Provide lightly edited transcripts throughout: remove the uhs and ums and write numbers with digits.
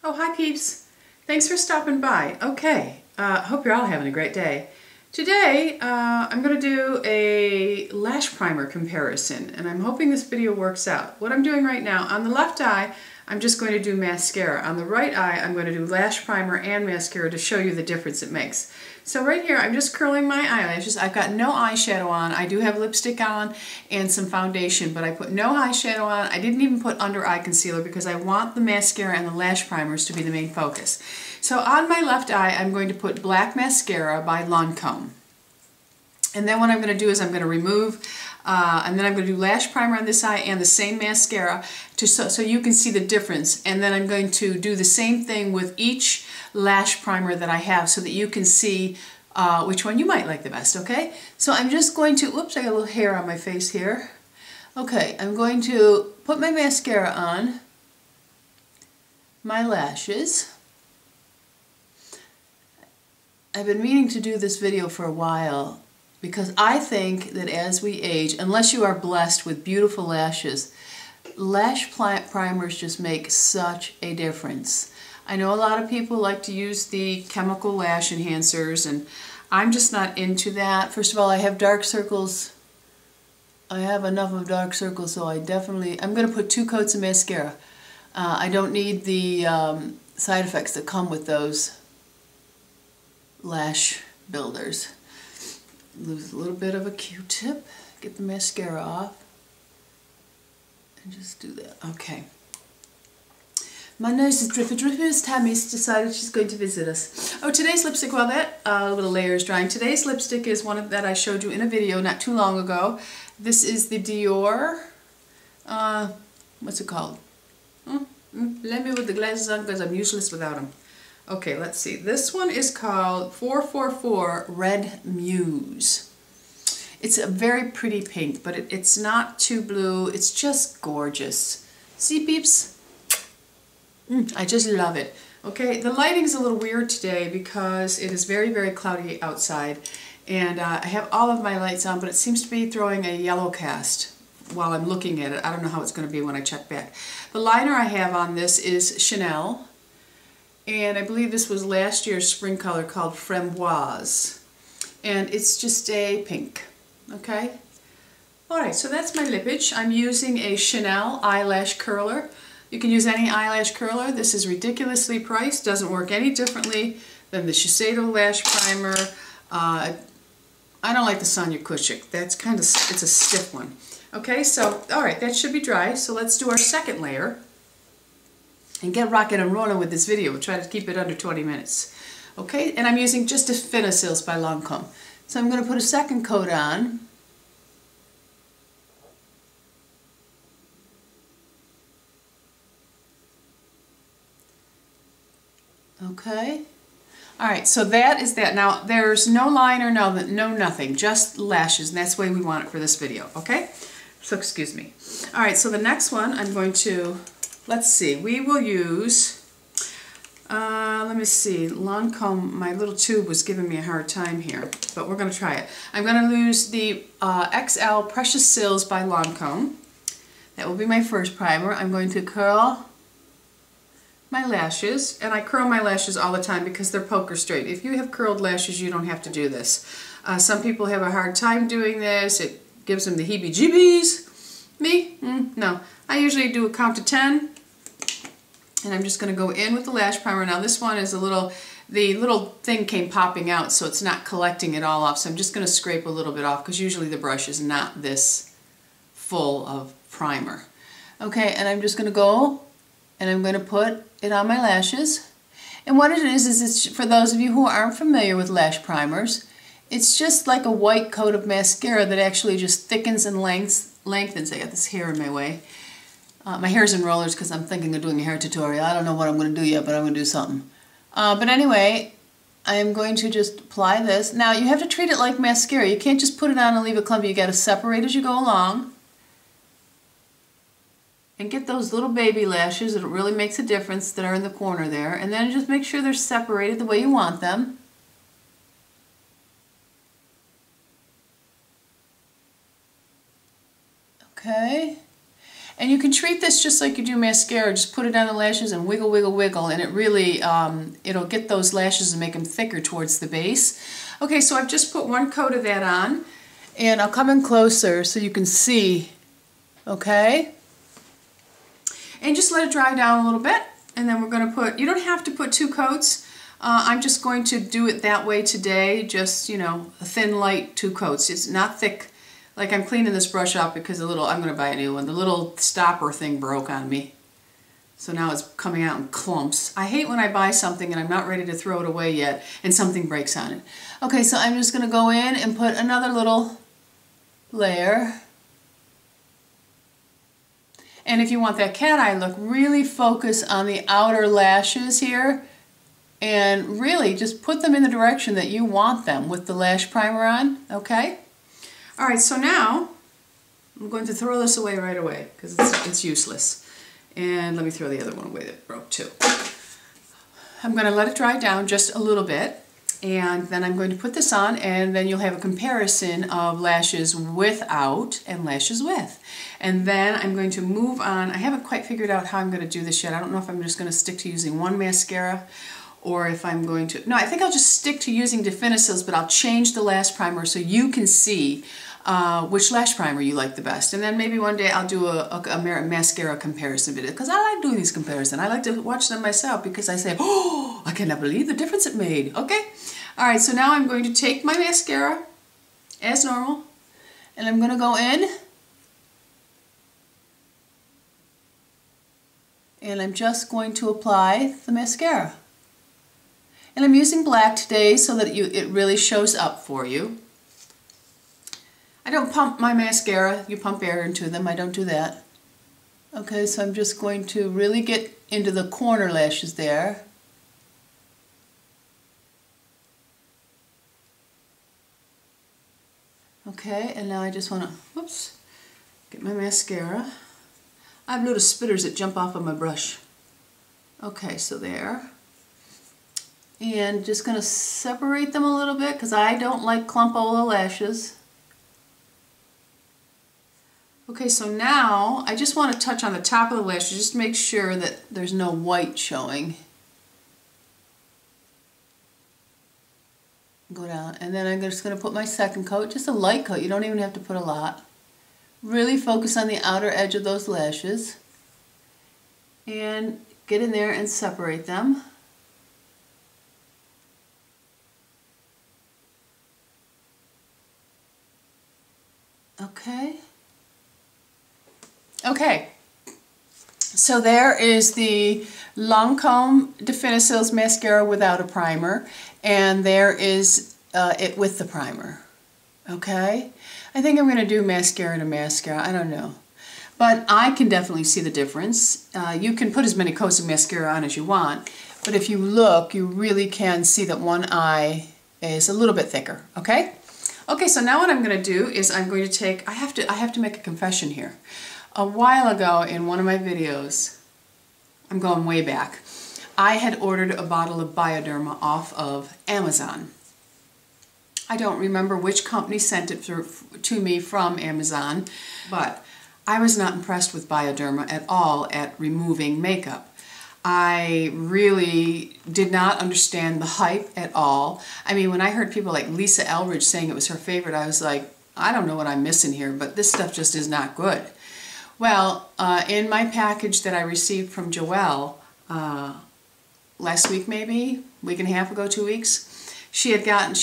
Oh, hi peeps. Thanks for stopping by. Okay, hope you're all having a great day. Today, I'm going to do a lash primer comparison, and I'm hoping this video works out. What I'm doing right now, on the left eye, I'm just going to do mascara. On the right eye, I'm going to do lash primer and mascara to show you the difference it makes. So right here, I'm just curling my eyelashes. I've got no eyeshadow on. I do have lipstick on and some foundation, but I put no eyeshadow on. I didn't even put under eye concealer because I want the mascara and the lash primers to be the main focus. So on my left eye, I'm going to put Black Mascara by Lancome. And then what I'm going to do is I'm going to remove, and then I'm going to do lash primer on this eye and the same mascara so you can see the difference. And then I'm going to do the same thing with each lash primer that I have so that you can see which one you might like the best, okay? So I'm just going to, oops, I got a little hair on my face here. Okay, I'm going to put my mascara on, my lashes. I've been meaning to do this video for a while because I think that as we age, unless you are blessed with beautiful lashes, lash primers just make such a difference. I know a lot of people like to use the chemical lash enhancers, and I'm just not into that. First of all, I have dark circles. I have enough of dark circles, so I'm going to put 2 coats of mascara. I don't need the side effects that come with those lash builders. Lose a little bit of a Q-tip, get the mascara off, and just do that. Okay. My nose is drippy as Tammy's decided she's going to visit us. Oh, today's lipstick, well that little layer is drying. Today's lipstick is one that I showed you in a video not too long ago. This is the Dior, what's it called? Let me with the glasses on because I'm useless without them. Okay, let's see. This one is called 444 Red Muse. It's a very pretty pink, but it's not too blue. It's just gorgeous. See, peeps? I just love it. Okay, the lighting's a little weird today because it is very, very cloudy outside. And I have all of my lights on, but it seems to be throwing a yellow cast while I'm looking at it. I don't know how it's going to be when I check back. The liner I have on this is Chanel. And I believe this was last year's spring color called Framboise. And it's just a pink, okay? Alright, so that's my lippage. I'm using a Chanel eyelash curler. You can use any eyelash curler. This is ridiculously priced, doesn't work any differently than the Shiseido lash primer. I don't like the Sonia Kutchik. That's kind of, it's a stiff one. Okay, so, alright, that should be dry. So let's do our second layer and get rocking and rolling with this video. We'll try to keep it under 20 minutes. Okay, and I'm using just a Finisils by Lancome. So I'm going to put a second coat on. Okay. Alright, so that is that. Now, there's no liner, no nothing, just lashes, and that's the way we want it for this video, okay? So, excuse me. Alright, so the next one I'm going to, let's see, we will use, let me see, Lancome, my little tube was giving me a hard time here, but we're going to try it. I'm going to use the XL Precious Sills by Lancome. That will be my first primer. I'm going to curl my lashes, and I curl my lashes all the time because they're poker straight. If you have curled lashes, you don't have to do this. Some people have a hard time doing this. It gives them the heebie-jeebies. Me? No. I usually do a count to 10, and I'm just going to go in with the lash primer. Now this one is the little thing came popping out, so it's not collecting it all off, so I'm just going to scrape a little bit off because usually the brush is not this full of primer. Okay, and I'm just going to go and I'm going to put it on my lashes. And what it is it's, for those of you who aren't familiar with lash primers, it's just like a white coat of mascara that actually just thickens and lengthens. I got this hair in my way. My hair's in rollers because I'm thinking of doing a hair tutorial. I don't know what I'm going to do yet, but I'm going to do something. But anyway, I am going to just apply this. Now, you have to treat it like mascara. You can't just put it on and leave it clumpy. You got to separate as you go along. And get those little baby lashes, it really makes a difference, that are in the corner there. And then just make sure they're separated the way you want them. Okay. And you can treat this just like you do mascara. Just put it on the lashes and wiggle, wiggle, wiggle, and it really, it'll get those lashes and make them thicker towards the base. Okay, so I've just put one coat of that on, and I'll come in closer so you can see, okay? And just let it dry down a little bit, and then we're going to put, you don't have to put 2 coats. I'm just going to do it that way today, just, you know, a thin, light 2 coats. It's not thick. Like I'm cleaning this brush up because the little, I'm going to buy a new one, the little stopper thing broke on me. So now it's coming out in clumps. I hate when I buy something and I'm not ready to throw it away yet and something breaks on it. Okay, so I'm just going to go in and put another little layer. And if you want that cat eye look, really focus on the outer lashes here and really just put them in the direction that you want them with the lash primer on, okay? All right, so now I'm going to throw this away right away because it's useless. And let me throw the other one away that broke too. I'm going to let it dry down just a little bit, and then I'm going to put this on, and then you'll have a comparison of lashes without and lashes with. And then I'm going to move on. I haven't quite figured out how I'm going to do this yet. I don't know if I'm just going to stick to using one mascara or if I'm going to... No, I think I'll just stick to using Definicils, but I'll change the lash primer so you can see which lash primer you like the best. And then maybe one day I'll do a mascara comparison video, because I like doing these comparisons. I like to watch them myself because I say, oh, I cannot believe the difference it made. Okay? All right, so now I'm going to take my mascara as normal, and I'm going to go in, and I'm just going to apply the mascara. And I'm using black today so that it really shows up for you. I don't pump my mascara. You pump air into them. I don't do that. Okay, so I'm just going to really get into the corner lashes there. Okay, and now I just want to, whoops, get my mascara. I have little spitters that jump off of my brush. Okay, so there. And just going to separate them a little bit because I don't like clump-ola lashes. Okay, so now I just want to touch on the top of the lashes just to make sure that there's no white showing. Go down, and then I'm just going to put my second coat, just a light coat. You don't even have to put a lot. Really focus on the outer edge of those lashes and get in there and separate them. Okay. Okay. So there is the Lancome Definicils mascara without a primer, and there is it with the primer. Okay? I think I'm going to do mascara to mascara. I don't know. But I can definitely see the difference. You can put as many coats of mascara on as you want, but if you look, you really can see that one eye is a little bit thicker. Okay? Okay, so now what I'm going to do is I'm going to take, I have to make a confession here. A while ago in one of my videos, I'm going way back, I had ordered a bottle of Bioderma off of Amazon. I don't remember which company sent it to me from Amazon, but I was not impressed with Bioderma at all at removing makeup. I really did not understand the hype at all. I mean, when I heard people like Lisa Eldridge saying it was her favorite, I was like, I don't know what I'm missing here, but this stuff just is not good. Well, in my package that I received from JOELLE last week, maybe, week and a half ago, 2 weeks, she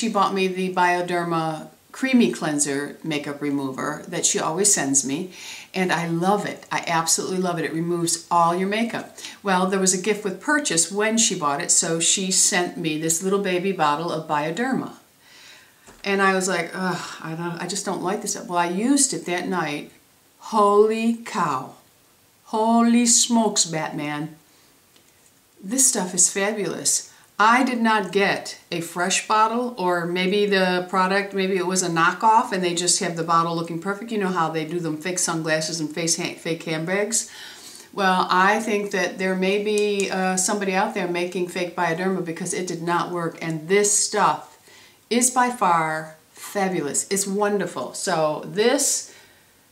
bought me the Bioderma Creamy Cleanser Makeup Remover that she always sends me, and I love it. I absolutely love it. It removes all your makeup. Well, there was a gift with purchase when she bought it, so she sent me this little baby bottle of Bioderma. And I was like, ugh, I just don't like this stuff. Well, I used it that night. Holy cow. Holy smokes, Batman. This stuff is fabulous. I did not get a fresh bottle, or maybe the product, maybe it was a knockoff and they just have the bottle looking perfect. You know how they do them fake sunglasses and fake handbags? Well, I think that there may be somebody out there making fake Bioderma because it did not work, and this stuff is by far fabulous. It's wonderful. So this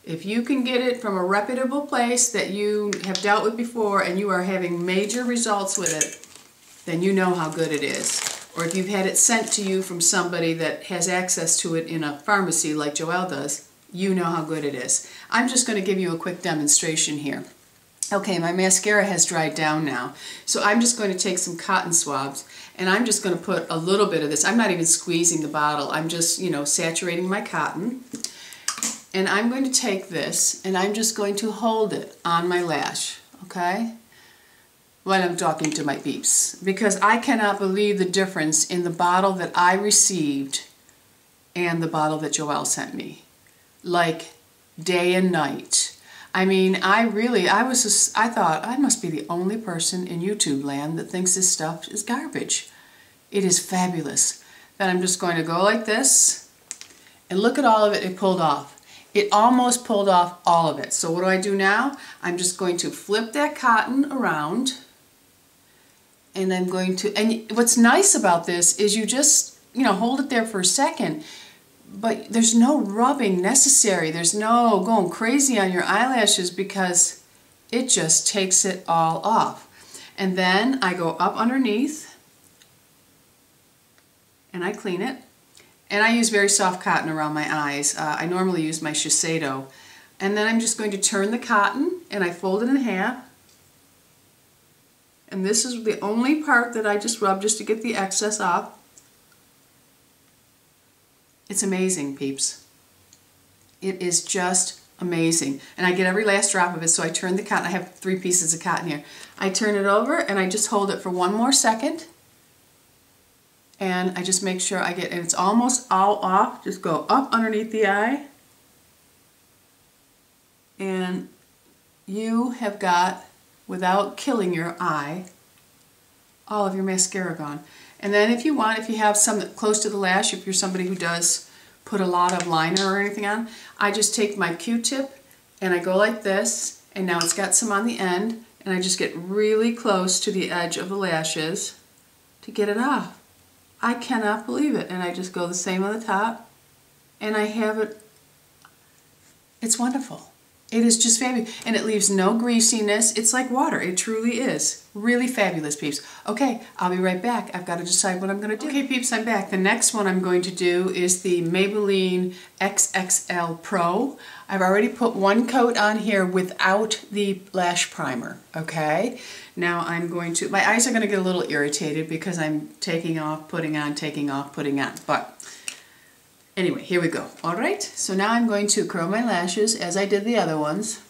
If you can get it from a reputable place that you have dealt with before and you are having major results with it, then you know how good it is. Or if you've had it sent to you from somebody that has access to it in a pharmacy like JOELLE does, you know how good it is. I'm just going to give you a quick demonstration here. Okay, my mascara has dried down now, so I'm just going to take some cotton swabs and I'm just going to put a little bit of this. I'm not even squeezing the bottle. I'm just, you know, saturating my cotton. And I'm going to take this and I'm just going to hold it on my lash, okay? When I'm talking to my peeps, because I cannot believe the difference in the bottle that I received and the bottle that JOELLE sent me. Like day and night. I mean, I thought I must be the only person in YouTube land that thinks this stuff is garbage. It is fabulous. Then I'm just going to go like this, and look at all of it, it pulled off. It almost pulled off all of it. So what do I do now? I'm just going to flip that cotton around, and I'm going to, and what's nice about this is you just, you know, hold it there for a second, but there's no rubbing necessary. There's no going crazy on your eyelashes because it just takes it all off. And then I go up underneath and I clean it. And I use very soft cotton around my eyes. I normally use my Shiseido. And then I'm just going to turn the cotton and I fold it in half. And this is the only part that I just rub just to get the excess off. It's amazing, peeps. It is just amazing. And I get every last drop of it, so I turn the cotton. I have 3 pieces of cotton here. I turn it over and I just hold it for 1 more second. And I just make sure I get, and it's almost all off. Just go up underneath the eye. And you have got, without killing your eye, all of your mascara gone. And then if you want, if you have some close to the lash, if you're somebody who does put a lot of liner or anything on, I just take my Q-tip and I go like this, and now it's got some on the end, and I just get really close to the edge of the lashes to get it off. I cannot believe it. And I just go the same on the top, and I have it. It's wonderful. It is just fabulous, and it leaves no greasiness. It's like water. It truly is. Really fabulous, peeps. Okay, I'll be right back. I've got to decide what I'm going to do. Okay, peeps, I'm back. The next one I'm going to do is the Maybelline XXL Pro. I've already put 1 coat on here without the lash primer, okay? Now I'm going to, my eyes are going to get a little irritated because I'm taking off, putting on, taking off, putting on, but anyway, here we go. All right, so now I'm going to curl my lashes as I did the other ones.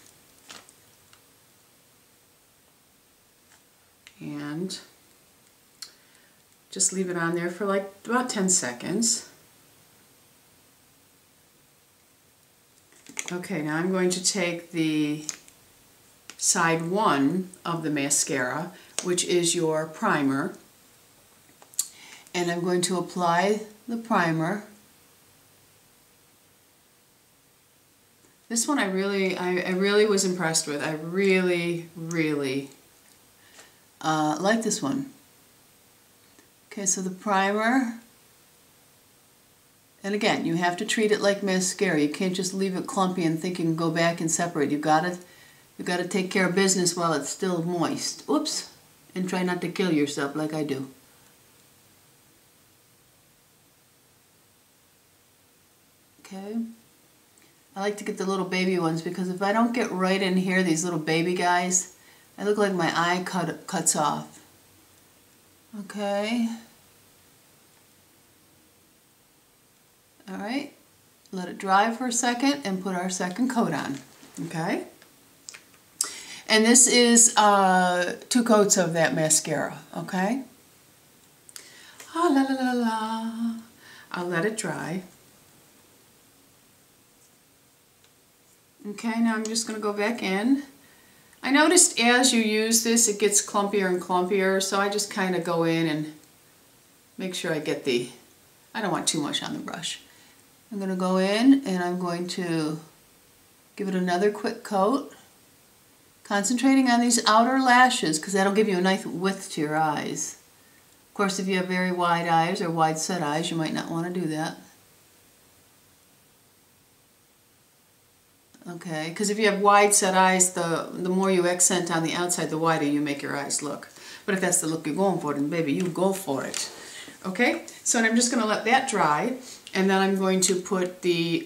And just leave it on there for like about 10 seconds. Okay, now I'm going to take the side 1 of the mascara, which is your primer, and I'm going to apply the primer. This one I really was impressed with. I really like this one. Okay, so the primer, and again, you have to treat it like mascara. You can't just leave it clumpy and think you can go back and separate. You gotta take care of business while it's still moist. Oops, and try not to kill yourself like I do. Okay. I like to get the little baby ones because if I don't get right in here, these little baby guys, I look like my eye cuts off. Okay. All right. Let it dry for a second and put our second coat on. Okay. And this is 2 coats of that mascara. Okay. Ah, la la la la. I'll let it dry. Okay, now I'm just going to go back in. I noticed as you use this, it gets clumpier and clumpier, so I just kind of go in and make sure I get the, I don't want too much on the brush. I'm going to go in and I'm going to give it another quick coat, concentrating on these outer lashes because that'll give you a nice width to your eyes. Of course, if you have very wide eyes or wide set eyes, you might not want to do that. Okay, because if you have wide set eyes, the more you accent on the outside, the wider you make your eyes look. But if that's the look you're going for, then baby, you go for it. Okay, so I'm just going to let that dry, and then I'm going to put the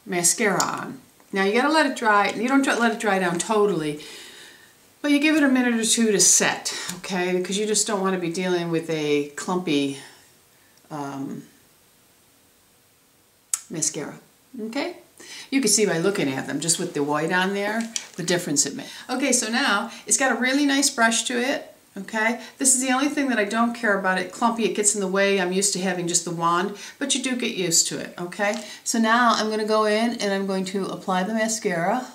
mascara on. Now you got to let it dry. You don't let it dry down totally, but you give it a minute or two to set, okay? Because you just don't want to be dealing with a clumpy mascara, okay? You can see by looking at them, just with the white on there, the difference it makes. Okay, so now it's got a really nice brush to it, okay? This is the only thing that I don't care about it. Clumpy, it gets in the way. I'm used to having just the wand, but you do get used to it, okay? So now I'm going to go in and I'm going to apply the mascara.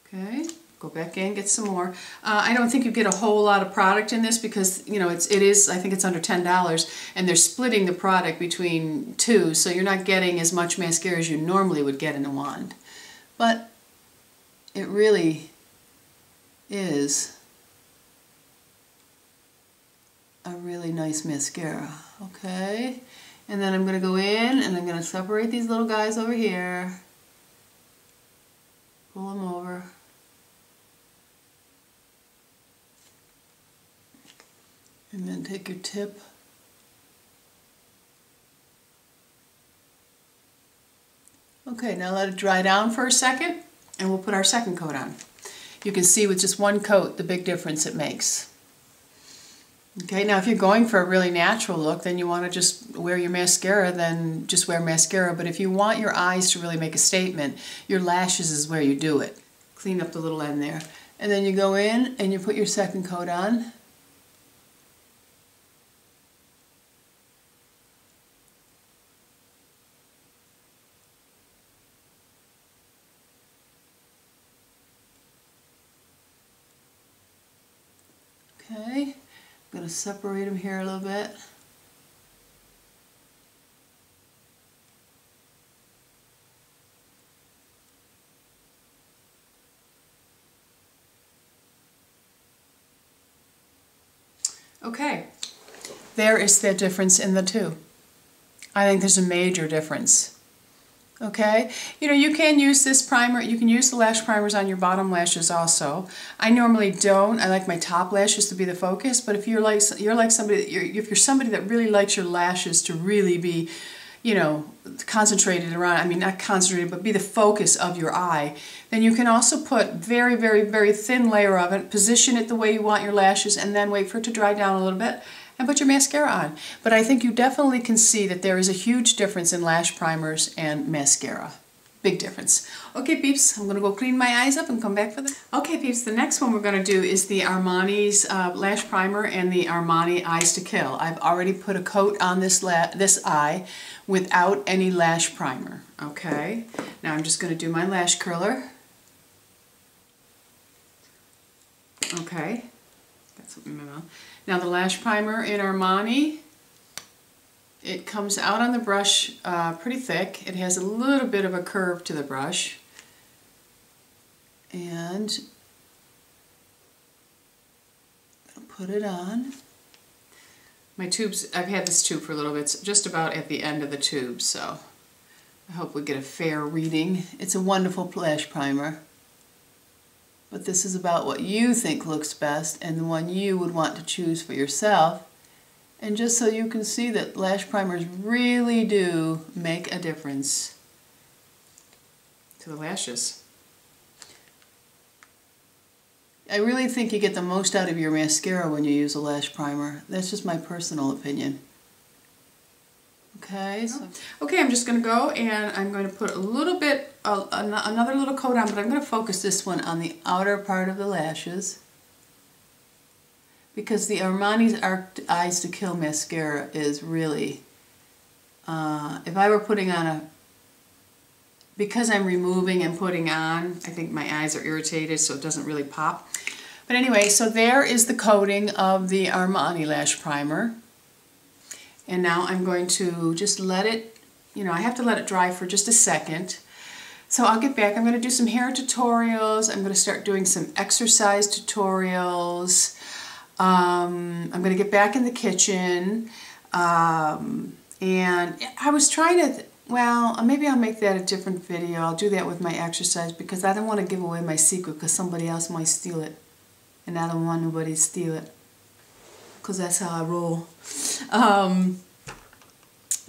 Okay. Go back in, get some more. I don't think you get a whole lot of product in this because, you know, it is, I think it's under $10, and they're splitting the product between two, so you're not getting as much mascara as you normally would get in a wand. But it really is a really nice mascara, okay? And then I'm going to go in and I'm going to separate these little guys over here, pull them over. And then take your tip. Okay, now let it dry down for a second and we'll put our second coat on. You can see with just one coat the big difference it makes. Okay, now if you're going for a really natural look, then you want to just wear your mascara, then just wear mascara. But if you want your eyes to really make a statement, your lashes is where you do it. Clean up the little end there. And then you go in and you put your second coat on. Okay, I'm going to separate them here a little bit. Okay, there is the difference in the two. I think there's a major difference. Okay, you know, you can use this primer, you can use the lash primers on your bottom lashes also. I normally don't. I like my top lashes to be the focus, but if you're somebody that really likes your lashes to really be, you know, concentrated around, I mean not concentrated, but be the focus of your eye, then you can also put very, very, very thin layer of it, position it the way you want your lashes, and then wait for it to dry down a little bit and put your mascara on. But I think you definitely can see that there is a huge difference in lash primers and mascara. Big difference. Okay, peeps, I'm going to go clean my eyes up and come back for this. Okay, peeps, the next one we're going to do is the Armani's lash primer and the Armani Eyes to Kill. I've already put a coat on this eye without any lash primer. Okay, now I'm just going to do my lash curler. Okay, that's what my mouth. Now the lash primer in Armani, it comes out on the brush pretty thick. It has a little bit of a curve to the brush. And I'll put it on. My tubes, I've had this tube for a little bit, it's just about at the end of the tube, so I hope we get a fair reading. It's a wonderful lash primer. But this is about what you think looks best and the one you would want to choose for yourself. And just so you can see that lash primers really do make a difference to the lashes. I really think you get the most out of your mascara when you use a lash primer. That's just my personal opinion. Okay, so I'm just going to go and I'm going to put a little bit, another little coat on, but I'm going to focus this one on the outer part of the lashes because the Armani's Eyes to Kill mascara is really, if I were putting on because I'm removing and putting on, I think my eyes are irritated so it doesn't really pop. But anyway, so there is the coating of the Armani lash primer. And now I'm going to just let it, you know, I have to let it dry for just a second. So I'll get back. I'm going to do some hair tutorials. I'm going to start doing some exercise tutorials. I'm going to get back in the kitchen, and I was trying to, well, maybe I'll make that a different video. I'll do that with my exercise because I don't want to give away my secret because somebody else might steal it, and I don't want nobody to steal it because that's how I roll.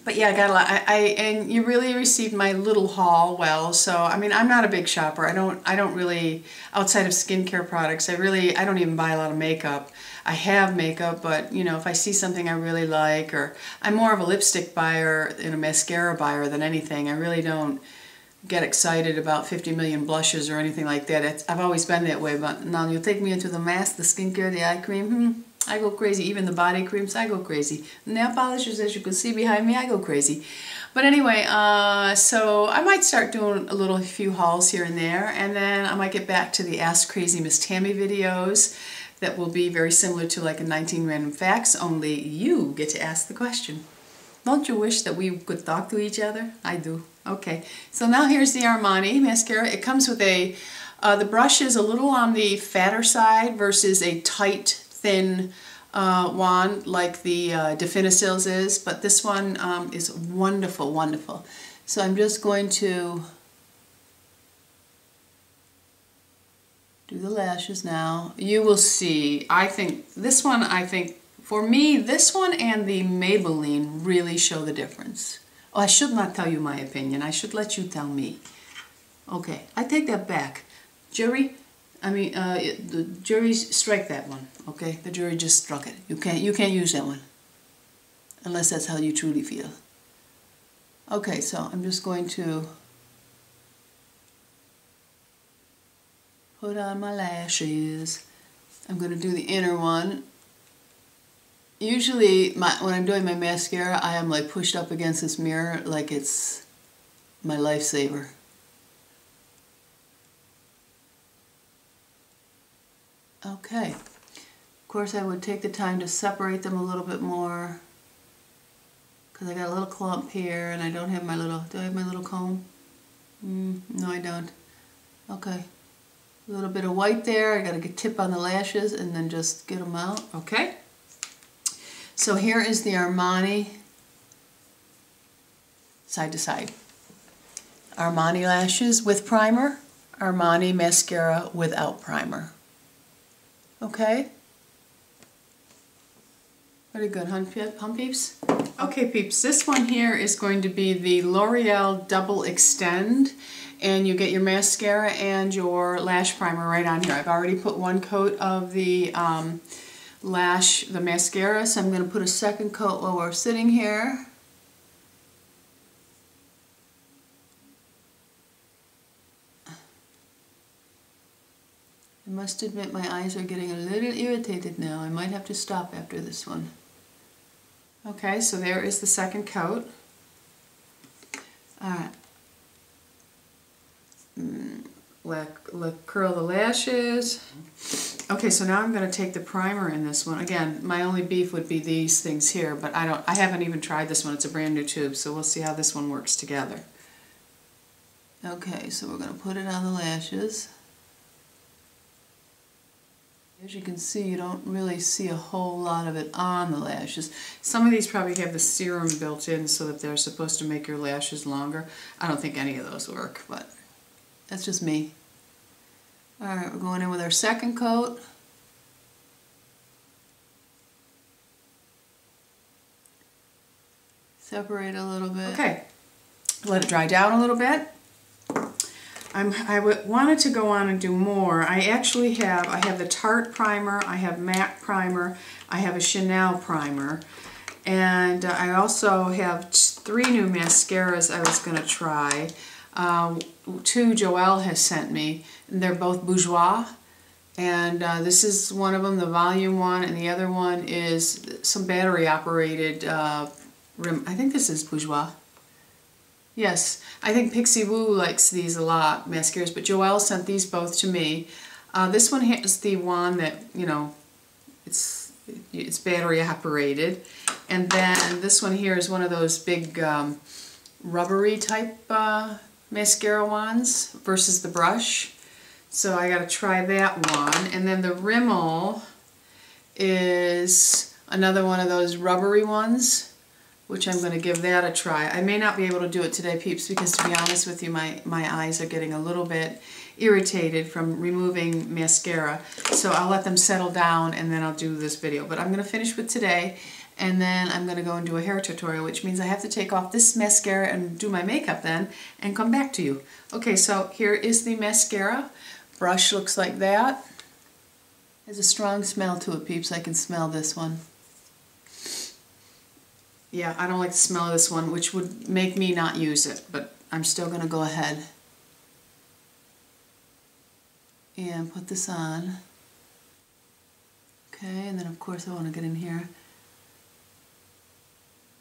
But yeah, I got a lot. And you really received my little haul well. So I mean, I'm not a big shopper. I don't really, outside of skincare products, I don't even buy a lot of makeup. I have makeup, but you know, if I see something I really like, or I'm more of a lipstick buyer and a mascara buyer than anything. I really don't get excited about 50 million blushes or anything like that. I've always been that way. But now you'll take me into the mask, the skincare, the eye cream. I go crazy. Even the body creams, I go crazy. Nail polishes, as you can see behind me, I go crazy. But anyway, so I might start doing a few hauls here and there, and then I might get back to the Ask Crazy Miss Tammy videos that will be very similar to like a 19 Random Facts, only you get to ask the question. Don't you wish that we could talk to each other? I do. Okay, so now here's the Armani mascara. It comes with a, the brush is a little on the fatter side versus a tight, thin wand like the Definisil's is, but this one is wonderful, wonderful. So I'm just going to do the lashes now. You will see, I think, for me, this one and the Maybelline really show the difference. Oh, I should not tell you my opinion. I should let you tell me. Okay, I take that back. The jury strike that one, okay? The jury just struck it. You can't use that one. Unless that's how you truly feel. Okay, so I'm just going to put on my lashes. I'm going to do the inner one. Usually, when I'm doing my mascara, I am like pushed up against this mirror like it's my lifesaver. Okay. Of course, I would take the time to separate them a little bit more because I got a little clump here and I don't have my little, do I have my little comb? No, I don't. Okay. A little bit of white there. I got to get tip on the lashes and then just get them out. Okay. So here is the Armani side to side. Armani lashes with primer. Armani mascara without primer. Okay? Pretty good, huh, peeps? Okay, peeps, this one here is going to be the L'Oreal Double Extend, and you get your mascara and your lash primer right on here. I've already put one coat of the mascara, so I'm going to put a second coat while we're sitting here. I must admit my eyes are getting a little irritated now. I might have to stop after this one. Okay, so there is the second coat. Alright. Curl the lashes. Okay, so now I'm going to take the primer in this one. Again, my only beef would be these things here, but I haven't even tried this one. It's a brand new tube, so we'll see how this one works together. Okay, so we're going to put it on the lashes. As you can see, you don't really see a whole lot of it on the lashes. Some of these probably have the serum built in so that they're supposed to make your lashes longer. I don't think any of those work, but that's just me. Alright, we're going in with our second coat. Separate a little bit. Okay, let it dry down a little bit. I wanted to go on and do more. I have the Tarte primer, I have MAC primer, I have a Chanel primer, and I also have 3 new mascaras I was going to try. 2 JOELLE has sent me, and they're both bourgeois, and this is one of them, the volume one, and the other one is some battery operated rim. I think this is bourgeois. Yes, I think Pixie Woo likes these a lot, mascaras, but JOELLE sent these both to me. This one is the one that, you know, it's battery operated. And then this one here is one of those big rubbery type mascara wands versus the brush. So I got to try that one. And then the Rimmel is another one of those rubbery ones, which I'm going to give that a try. I may not be able to do it today, peeps, because to be honest with you, my eyes are getting a little bit irritated from removing mascara. So I'll let them settle down and then I'll do this video. But I'm going to finish with today, and then I'm going to go and do a hair tutorial, which means I have to take off this mascara and do my makeup then and come back to you. Okay, so here is the mascara. Brush looks like that. There's a strong smell to it, peeps. I can smell this one. Yeah, I don't like the smell of this one, which would make me not use it, but I'm still going to go ahead and put this on. Okay, and then of course I want to get in here.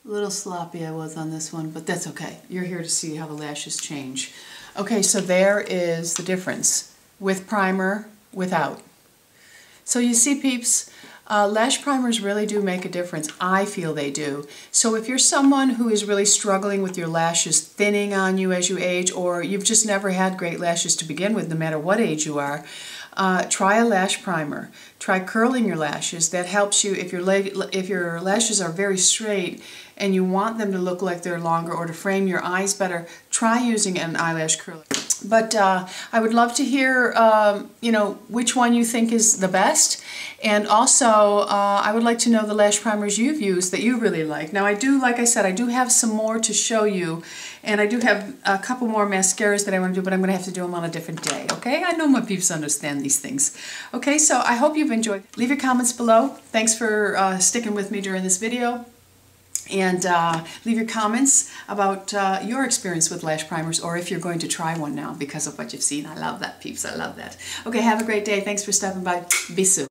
A little sloppy I was on this one, but that's okay. You're here to see how the lashes change. Okay, so there is the difference with primer, without. So you see, peeps, lash primers really do make a difference. I feel they do. So if you're someone who is really struggling with your lashes thinning on you as you age, or you've just never had great lashes to begin with, no matter what age you are, try a lash primer. Try curling your lashes. That helps you if your lashes are very straight and you want them to look like they're longer or to frame your eyes better. Try using an eyelash curler. But I would love to hear, you know, which one you think is the best. And also, I would like to know the lash primers you've used that you really like. Now, I do, like I said, I do have some more to show you. And I do have a couple more mascaras that I want to do, but I'm going to have to do them on a different day, okay? I know my peeps understand these things. Okay, so I hope you've enjoyed. Leave your comments below. Thanks for sticking with me during this video. And leave your comments about your experience with lash primers, or if you're going to try one now because of what you've seen. I love that, peeps. I love that. Okay, have a great day. Thanks for stopping by. Bisous.